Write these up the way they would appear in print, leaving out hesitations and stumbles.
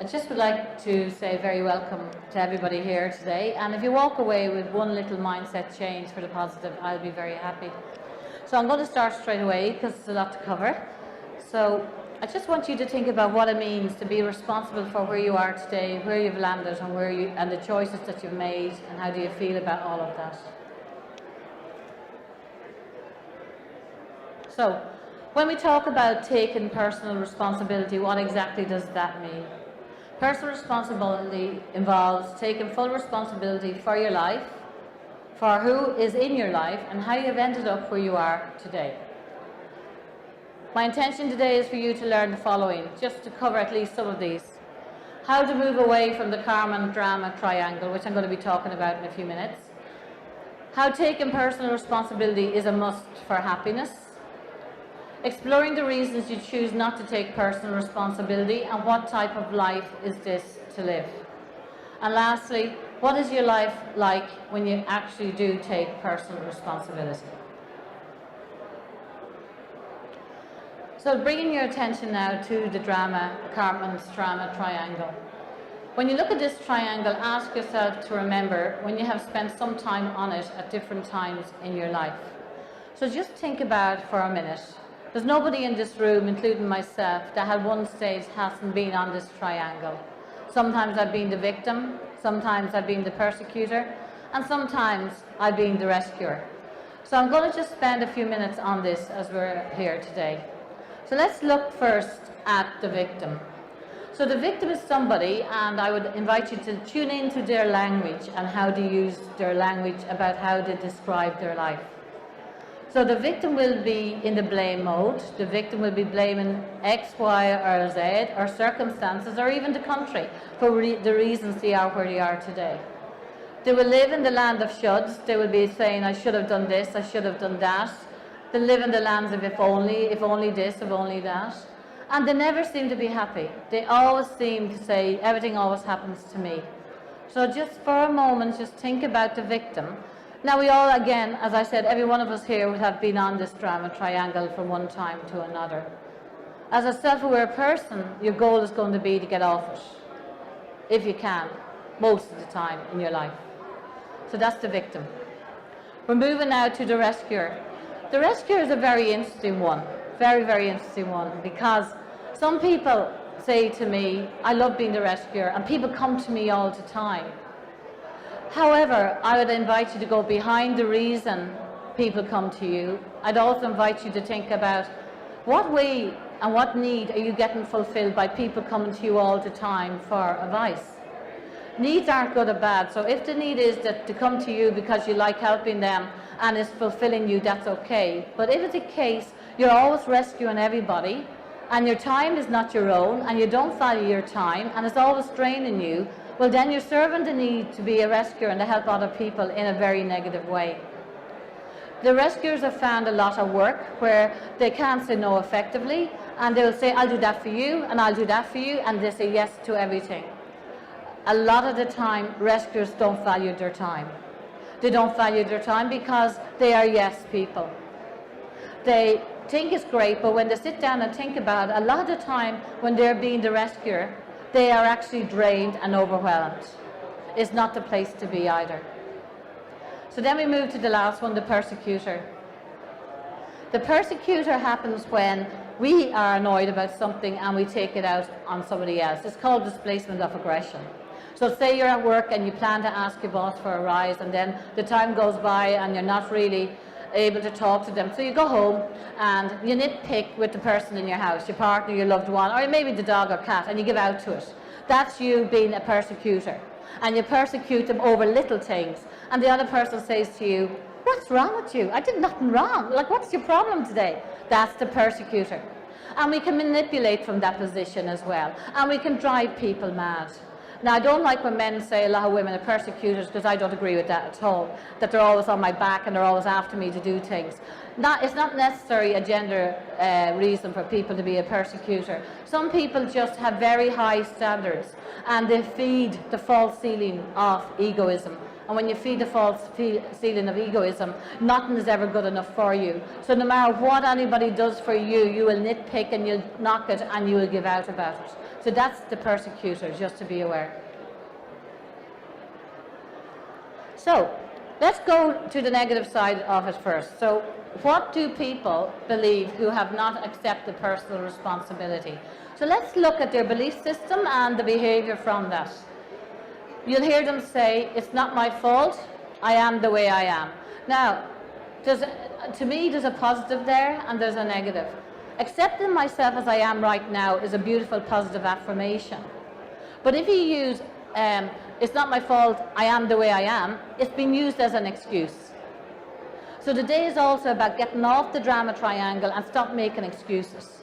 I just would like to say very welcome to everybody here today, and if you walk away with one little mindset change for the positive, I'll be very happy. So I'm going to start straight away because there's a lot to cover. So I just want you to think about what it means to be responsible for where you are today, where you've landed, and the choices that you've made, and how do you feel about all of that. So when we talk about taking personal responsibility, what exactly does that mean? Personal responsibility involves taking full responsibility for your life, for who is in your life, and how you've ended up where you are today. My intention today is for you to learn the following, just to cover at least some of these. How to move away from the karma drama triangle, which I'm going to be talking about in a few minutes. How taking personal responsibility is a must for happiness. Exploring the reasons you choose not to take personal responsibility and what type of life is this to live. And lastly, what is your life like when you actually do take personal responsibility? So bringing your attention now to the karma triangle. When you look at this triangle, ask yourself to remember when you have spent some time on it at different times in your life. So just think about it for a minute. There's nobody in this room, including myself, that at one stage hasn't been on this triangle. Sometimes I've been the victim, sometimes I've been the persecutor, and sometimes I've been the rescuer. So I'm going to just spend a few minutes on this as we're here today. So let's look first at the victim. So the victim is somebody, and I would invite you to tune into their language and how to use their language about how they describe their life. So the victim will be in the blame mode. The victim will be blaming X, Y, or Z, or circumstances, or even the country for the reasons they are where they are today. They will live in the land of shoulds. They will be saying, I should have done this, I should have done that. They live in the lands of if only this, if only that. And they never seem to be happy. They always seem to say, everything always happens to me. So just for a moment, just think about the victim. Now we all, again, as I said, every one of us here would have been on this drama triangle from one time to another. As a self-aware person, your goal is going to be to get off it, if you can, most of the time in your life. So that's the victim. We're moving now to the rescuer. The rescuer is a very interesting one, very, very interesting one, because some people say to me, I love being the rescuer, and people come to me all the time. However, I would invite you to go behind the reason people come to you. I'd also invite you to think about what way and what need are you getting fulfilled by people coming to you all the time for advice. Needs aren't good or bad, so if the need is that to come to you because you like helping them and it's fulfilling you, that's okay. But if it's a case you're always rescuing everybody and your time is not your own and you don't value your time and it's always draining you, well then you're serving the need to be a rescuer and to help other people in a very negative way. The rescuers have found a lot of work where they can't say no effectively, and they'll say, I'll do that for you, and I'll do that for you, and they say yes to everything. A lot of the time, rescuers don't value their time. They don't value their time because they are yes people. They think it's great, but when they sit down and think about it, a lot of the time when they're being the rescuer, they are actually drained and overwhelmed. It's not the place to be either. So then we move to the last one, the persecutor. The persecutor happens when we are annoyed about something and we take it out on somebody else. It's called displacement of aggression. So say you're at work and you plan to ask your boss for a rise, and then the time goes by and you're not really able to talk to them. So you go home and you nitpick with the person in your house, your partner, your loved one, or maybe the dog or cat, and you give out to it. That's you being a persecutor. And you persecute them over little things. And the other person says to you, what's wrong with you? I did nothing wrong. Like, what's your problem today? That's the persecutor. And we can manipulate from that position as well. And we can drive people mad. Now, I don't like when men say a lot of women are persecutors, because I don't agree with that at all, that they're always on my back and they're always after me to do things. It's not necessarily a gender reason for people to be a persecutor. Some people just have very high standards and they feed the false ceiling of egoism. And when you feed the false ceiling of egoism, nothing is ever good enough for you. So no matter what anybody does for you, you will nitpick and you'll knock it and you will give out about it. So that's the persecutor, just to be aware. So let's go to the negative side of it first. So what do people believe who have not accepted personal responsibility? So let's look at their belief system and the behaviour from that. You'll hear them say, it's not my fault, I am the way I am. Now, to me, there's a positive there and there's a negative. Accepting myself as I am right now is a beautiful positive affirmation. But if you use, it's not my fault, I am the way I am, it's been used as an excuse. So today is also about getting off the drama triangle and stop making excuses.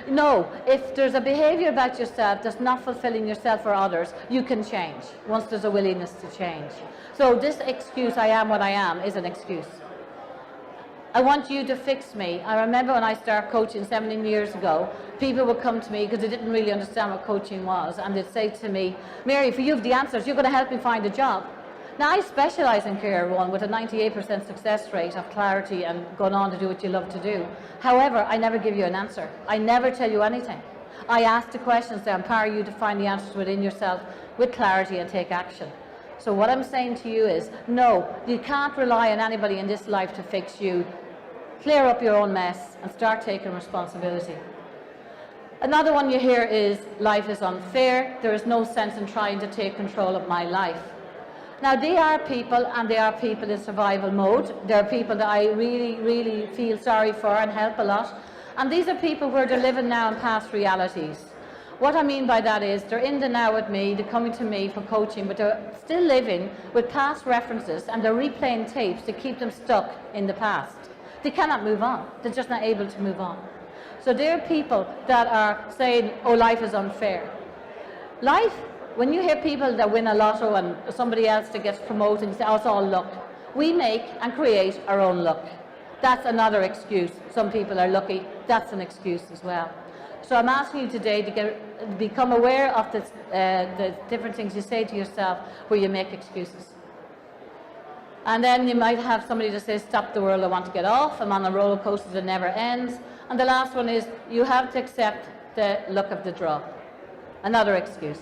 No, if there's a behaviour about yourself that's not fulfilling yourself or others, you can change once there's a willingness to change. So this excuse, I am what I am, is an excuse. I want you to fix me. I remember when I started coaching 17 years ago, people would come to me because they didn't really understand what coaching was, and they'd say to me, Mary, if you have the answers, you're going to help me find a job. Now, I specialise in Career 1 with a 98% success rate of clarity and going on to do what you love to do. However, I never give you an answer. I never tell you anything. I ask the questions to empower you to find the answers within yourself with clarity and take action. So what I'm saying to you is, no, you can't rely on anybody in this life to fix you. Clear up your own mess and start taking responsibility. Another one you hear is, life is unfair. There is no sense in trying to take control of my life. Now, they are people, and they are people in survival mode. They are people that I really, really feel sorry for and help a lot. And these are people where they're living now in past realities. What I mean by that is, they're in the now with me, they're coming to me for coaching, but they're still living with past references, and they're replaying tapes to keep them stuck in the past. They cannot move on. They're just not able to move on. So there are people that are saying, oh, life is unfair. Life, when you hear people that win a lotto and somebody else that gets promoted, and say, oh, it's all luck. We make and create our own luck. That's another excuse. Some people are lucky. That's an excuse as well. So I'm asking you today to become aware of the different things you say to yourself where you make excuses. And then you might have somebody that says, stop the world, I want to get off. I'm on a roller coaster that never ends. And the last one is, you have to accept the luck of the draw. Another excuse.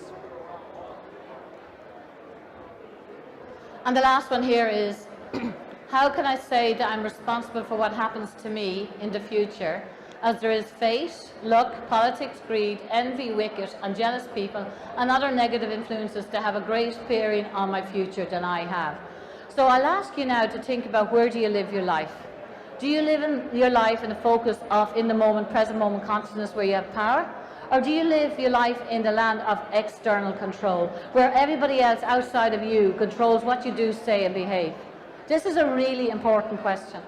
And the last one here is, how can I say that I'm responsible for what happens to me in the future, as there is fate, luck, politics, greed, envy, wicked, and jealous people, and other negative influences that have a greater bearing on my future than I have. So I'll ask you now to think about, where do you live your life? Do you live in your life in the focus of in the moment, present moment consciousness where you have power? Or do you live your life in the land of external control, where everybody else outside of you controls what you do, say, and behave? This is a really important question.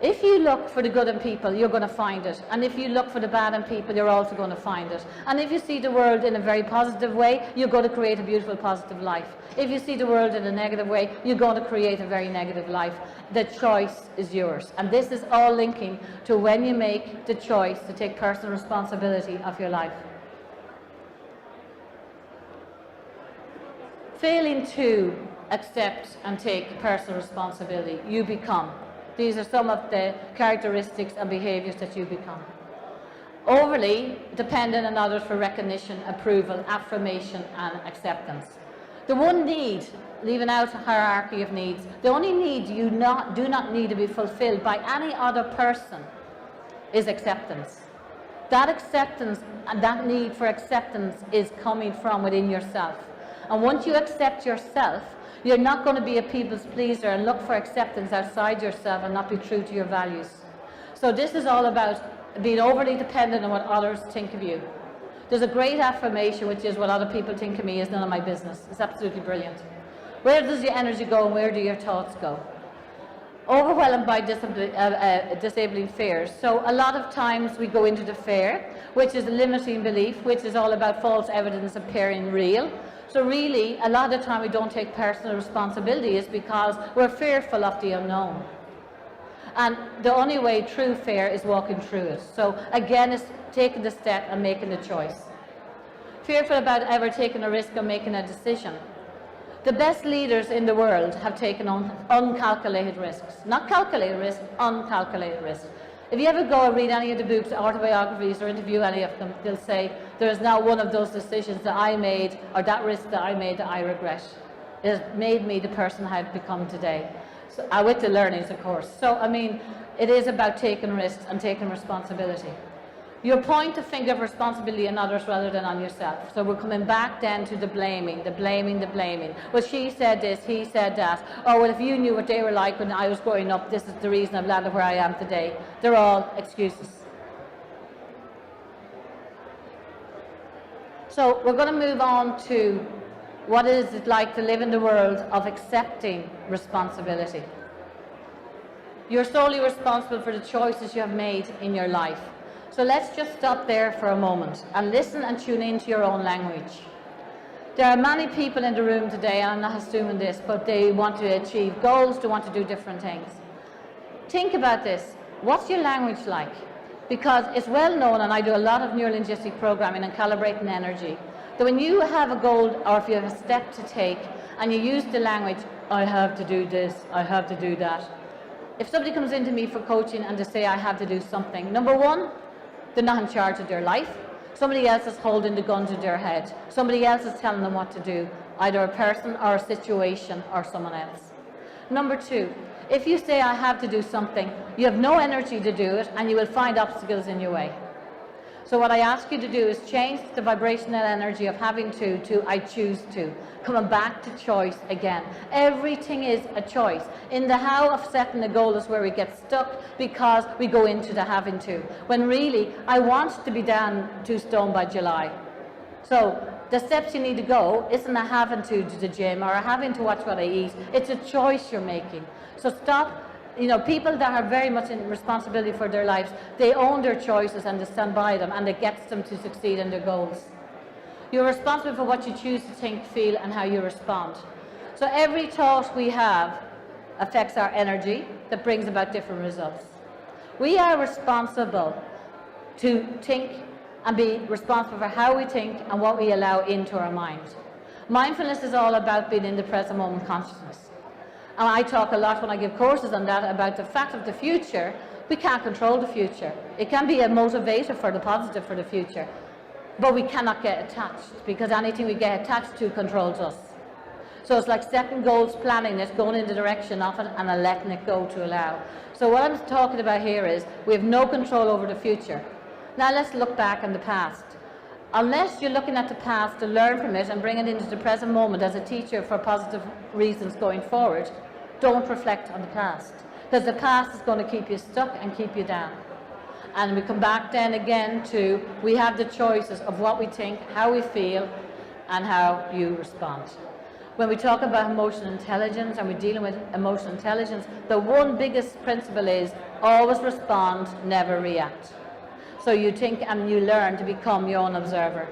If you look for the good in people, you're going to find it. And if you look for the bad in people, you're also going to find it. And if you see the world in a very positive way, you're going to create a beautiful, positive life. If you see the world in a negative way, you're going to create a very negative life. The choice is yours. And this is all linking to when you make the choice to take personal responsibility of your life. Failing to accept and take personal responsibility, you become. These are some of the characteristics and behaviours that you become. Overly dependent on others for recognition, approval, affirmation and acceptance. The one need, leaving out a hierarchy of needs, the only need you do not need to be fulfilled by any other person is acceptance. That acceptance and that need for acceptance is coming from within yourself. And once you accept yourself, you're not going to be a people's pleaser and look for acceptance outside yourself and not be true to your values. So this is all about being overly dependent on what others think of you. There's a great affirmation, which is, what other people think of me is none of my business. It's absolutely brilliant. Where does your energy go and where do your thoughts go? Overwhelmed by disabling fears. So a lot of times we go into the fear, which is a limiting belief, which is all about false evidence appearing real. So really, a lot of the time we don't take personal responsibility is because we're fearful of the unknown. And the only way through fear is walking through it. So again, it's taking the step and making the choice. Fearful about ever taking a risk or making a decision. The best leaders in the world have taken on uncalculated risks. Not calculated risks, uncalculated risks. If you ever go and read any of the books, autobiographies, or interview any of them, they'll say there is not one of those decisions that I made or that risk that I made that I regret. It has made me the person I've become today. So, with the learnings, of course. So, I mean, it is about taking risks and taking responsibility. You're pointing the finger of responsibility on others rather than on yourself. So we're coming back then to the blaming, the blaming, the blaming. Well, she said this, he said that. Oh, well, if you knew what they were like when I was growing up, this is the reason I've landed where I am today. They're all excuses. So we're going to move on to what is it like to live in the world of accepting responsibility. You're solely responsible for the choices you have made in your life. So let's just stop there for a moment and listen and tune into your own language. There are many people in the room today, and I'm not assuming this, but they want to achieve goals, they want to do different things. Think about this. What's your language like? Because it's well known, and I do a lot of neuro-linguistic programming and calibrating energy, that when you have a goal or if you have a step to take and you use the language, I have to do this, I have to do that. If somebody comes into me for coaching and they say I have to do something, number one, they're not in charge of their life. Somebody else is holding the gun to their head. Somebody else is telling them what to do, either a person or a situation or someone else. Number two, if you say I have to do something, you have no energy to do it and you will find obstacles in your way. So what I ask you to do is change the vibrational energy of having to I choose to. Coming back to choice again. Everything is a choice. In the how of setting a goal is where we get stuck because we go into the having to. When really, I want to be down 2 stone by July. So the steps you need to go isn't a having to the gym or a having to watch what I eat. It's a choice you're making. So stop. You know, people that are very much in responsibility for their lives, they own their choices and they stand by them, and it gets them to succeed in their goals. You're responsible for what you choose to think, feel, and how you respond. So every thought we have affects our energy that brings about different results. We are responsible to think and be responsible for how we think and what we allow into our mind. Mindfulness is all about being in the present moment consciousness. And I talk a lot when I give courses on that about the fact of the future. We can't control the future. It can be a motivator for the positive for the future, but we cannot get attached because anything we get attached to controls us. So it's like setting goals, planning it, going in the direction of it, and then letting it go to allow. So what I'm talking about here is we have no control over the future. Now let's look back in the past. Unless you're looking at the past to learn from it and bring it into the present moment as a teacher for positive reasons going forward, don't reflect on the past. Because the past is going to keep you stuck and keep you down. And we come back then again to, we have the choices of what we think, how we feel, and how you respond. When we talk about emotional intelligence and we're dealing with emotional intelligence, the one biggest principle is always respond, never react. So you think and you learn to become your own observer.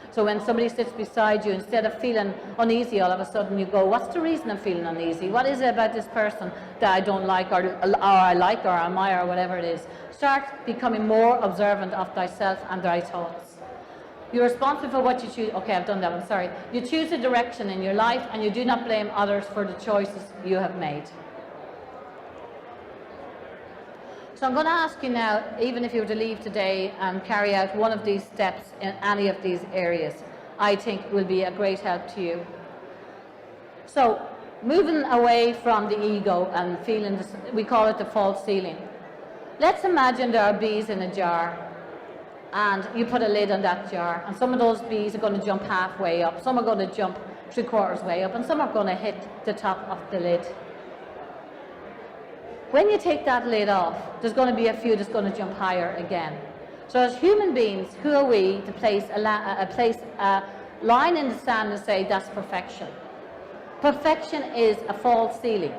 So when somebody sits beside you, instead of feeling uneasy all of a sudden, you go, what's the reason I'm feeling uneasy? What is it about this person that I don't like, or I like, or admire, or whatever it is? Start becoming more observant of thyself and thy thoughts. You're responsible for what you choose. Okay, I've done that, I'm sorry. You choose a direction in your life and you do not blame others for the choices you have made. So I'm going to ask you now, even if you were to leave today and carry out one of these steps in any of these areas, I think will be a great help to you. So moving away from the ego and feeling, this, we call it the false ceiling. Let's imagine there are bees in a jar and you put a lid on that jar, and some of those bees are going to jump halfway up, some are going to jump 3/4 way up, and some are going to hit the top of the lid. When you take that lid off, there's going to be a few that's going to jump higher again. So as human beings, who are we to place a line in the sand and say that's perfection? Perfection is a false ceiling.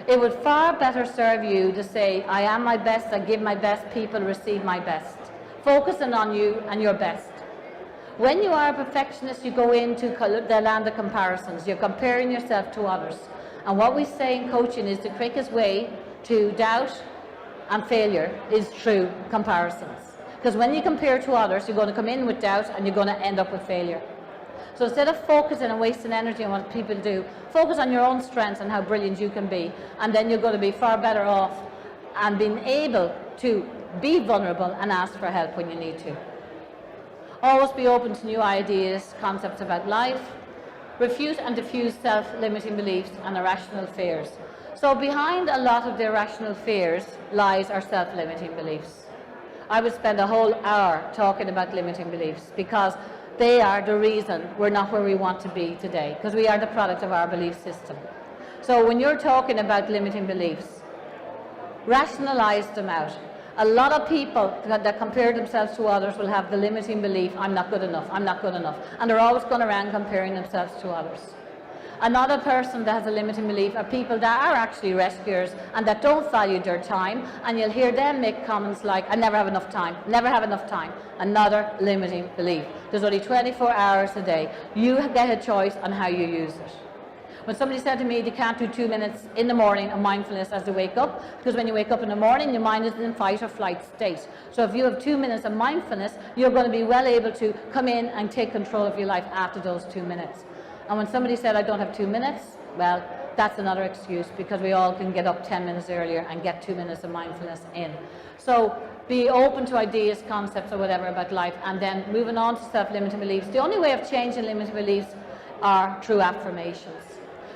It would far better serve you to say, I am my best, I give my best, people receive my best. Focusing on you and your best. When you are a perfectionist, you go into the land of comparisons. You're comparing yourself to others. And what we say in coaching is the quickest way to doubt and failure is through comparisons. Because when you compare to others, you're going to come in with doubt and you're going to end up with failure. So instead of focusing and wasting energy on what people do, focus on your own strengths and how brilliant you can be. And then you're going to be far better off and being able to be vulnerable and ask for help when you need to. Always be open to new ideas, concepts about life. Refute and diffuse self-limiting beliefs and irrational fears. So behind a lot of the irrational fears lies our self-limiting beliefs. I would spend a whole hour talking about limiting beliefs because they are the reason we're not where we want to be today, because we are the product of our belief system. So when you're talking about limiting beliefs, rationalize them out. A lot of people that compare themselves to others will have the limiting belief, I'm not good enough, I'm not good enough. And they're always going around comparing themselves to others. Another person that has a limiting belief are people that are actually rescuers and that don't value their time, and you'll hear them make comments like, I never have enough time, never have enough time. Another limiting belief. There's only 24 hours a day. You get a choice on how you use it. When somebody said to me they can't do 2 minutes in the morning of mindfulness as they wake up, because when you wake up in the morning, your mind is in fight or flight state. So if you have 2 minutes of mindfulness, you're going to be well able to come in and take control of your life after those 2 minutes. And when somebody said, I don't have 2 minutes, well, that's another excuse, because we all can get up 10 minutes earlier and get 2 minutes of mindfulness in. So be open to ideas, concepts, or whatever about life, and then moving on to self-limiting beliefs. The only way of changing limiting beliefs are through affirmations.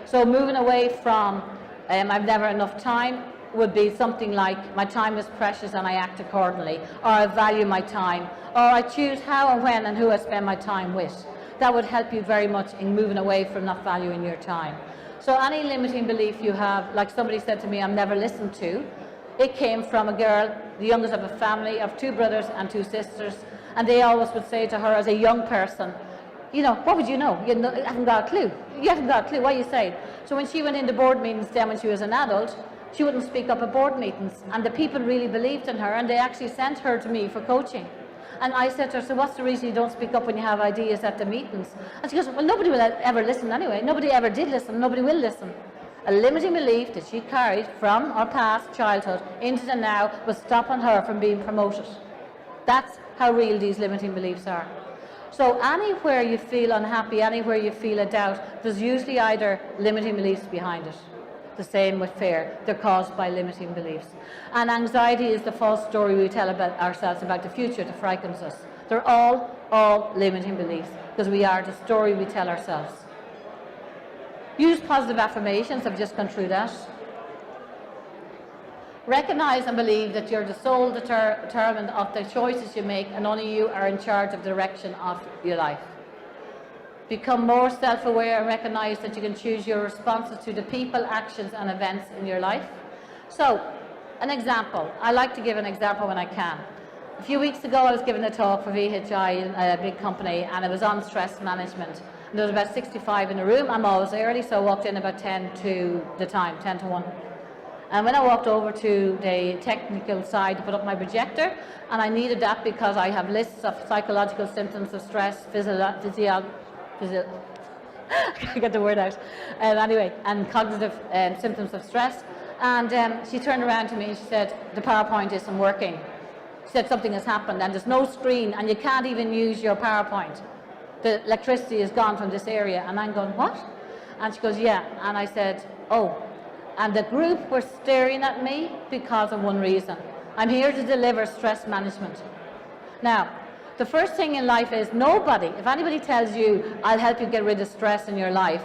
So moving away from I've never enough time would be something like, my time is precious and I act accordingly, or I value my time, or I choose how and when and who I spend my time with. That would help you very much in moving away from not valuing your time. So any limiting belief you have, like somebody said to me, I'm never listened to, it came from a girl, the youngest of a family of 2 brothers and 2 sisters, and they always would say to her as a young person, you know, what would you know? You haven't got a clue. You haven't got a clue. What are you saying? So when she went into board meetings then when she was an adult, she wouldn't speak up at board meetings. And the people really believed in her, and they actually sent her to me for coaching. And I said to her, so what's the reason you don't speak up when you have ideas at the meetings? And she goes, well, nobody will ever listen anyway. Nobody ever did listen. Nobody will listen. A limiting belief that she carried from her past childhood into the now was stopping her from being promoted. That's how real these limiting beliefs are. So anywhere you feel unhappy, anywhere you feel a doubt, there's usually either limiting beliefs behind it. The same with fear. They're caused by limiting beliefs. And anxiety is the false story we tell about ourselves about the future that frightens us. They're all limiting beliefs, because we are the story we tell ourselves. Use positive affirmations. I've just gone through that. Recognize and believe that you're the sole determinant of the choices you make, and only you are in charge of the direction of your life. Become more self-aware and recognize that you can choose your responses to the people, actions and events in your life. So, an example. I like to give an example when I can. A few weeks ago I was giving a talk for VHI, a big company, and it was on stress management. And there was about 65 in the room. I'm always early, so I walked in about 10 to 1. And when I walked over to the technical side to put up my projector, and I needed that because I have lists of psychological symptoms of stress, I can't get the word out. Anyway, and cognitive symptoms of stress. And she turned around to me and she said, the PowerPoint isn't working. She said something has happened and there's no screen and you can't even use your PowerPoint. The electricity is gone from this area. And I'm going, what? And she goes, yeah. And I said, oh. And the group were staring at me because of one reason. I'm here to deliver stress management. Now, the first thing in life is nobody, if anybody tells you, I'll help you get rid of stress in your life,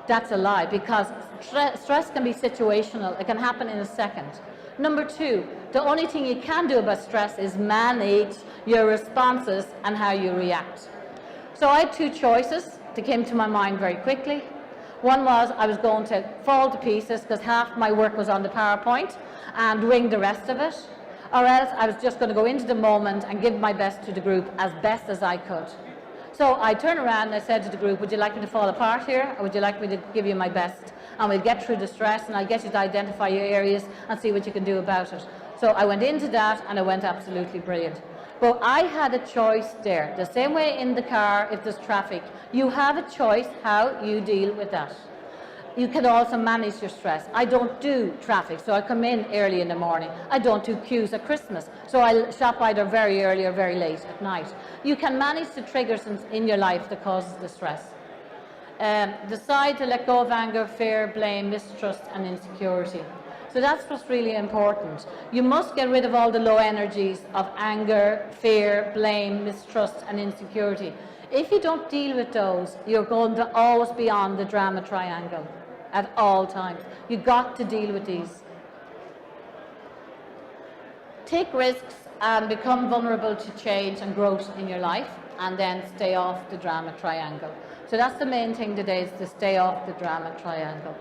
that's a lie, because stress can be situational. It can happen in a second. Number 2, the only thing you can do about stress is manage your responses and how you react. So I had 2 choices that came to my mind very quickly. One was I was going to fall to pieces because half my work was on the PowerPoint and wing the rest of it, or else I was just going to go into the moment and give my best to the group as best as I could. So I turned around and I said to the group, would you like me to fall apart here, or would you like me to give you my best? And we'll get through the stress and I'll get you to identify your areas and see what you can do about it. So I went into that and it went absolutely brilliant. But I had a choice there. The same way in the car, if there's traffic, you have a choice how you deal with that. You can also manage your stress. I don't do traffic, so I come in early in the morning. I don't do queues at Christmas, so I shop either very early or very late at night. You can manage the triggers in your life that causes the stress. Decide to let go of anger, fear, blame, mistrust and insecurity. So that's what's really important. You must get rid of all the low energies of anger, fear, blame, mistrust and insecurity. If you don't deal with those, you're going to always be on the drama triangle at all times. You've got to deal with these. Take risks and become vulnerable to change and growth in your life, and then stay off the drama triangle. So that's the main thing today, is to stay off the drama triangle.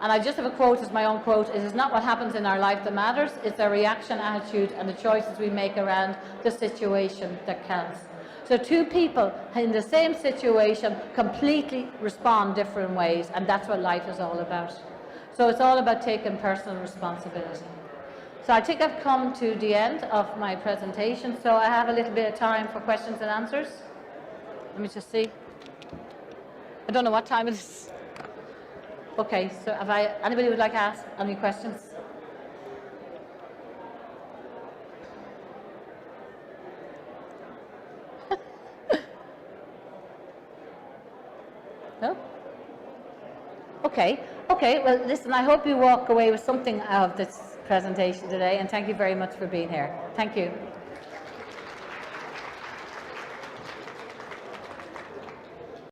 And I just have a quote as my own quote: it is not what happens in our life that matters, it's our reaction, attitude and the choices we make around the situation that counts. So two people in the same situation completely respond different ways, and that's what life is all about. So it's all about taking personal responsibility. So I think I've come to the end of my presentation, so I have a little bit of time for questions and answers. Let me just see. I don't know what time it is. Okay, so anybody would like to ask any questions? No? Okay, well listen, I hope you walk away with something out of this presentation today, and thank you very much for being here. Thank you.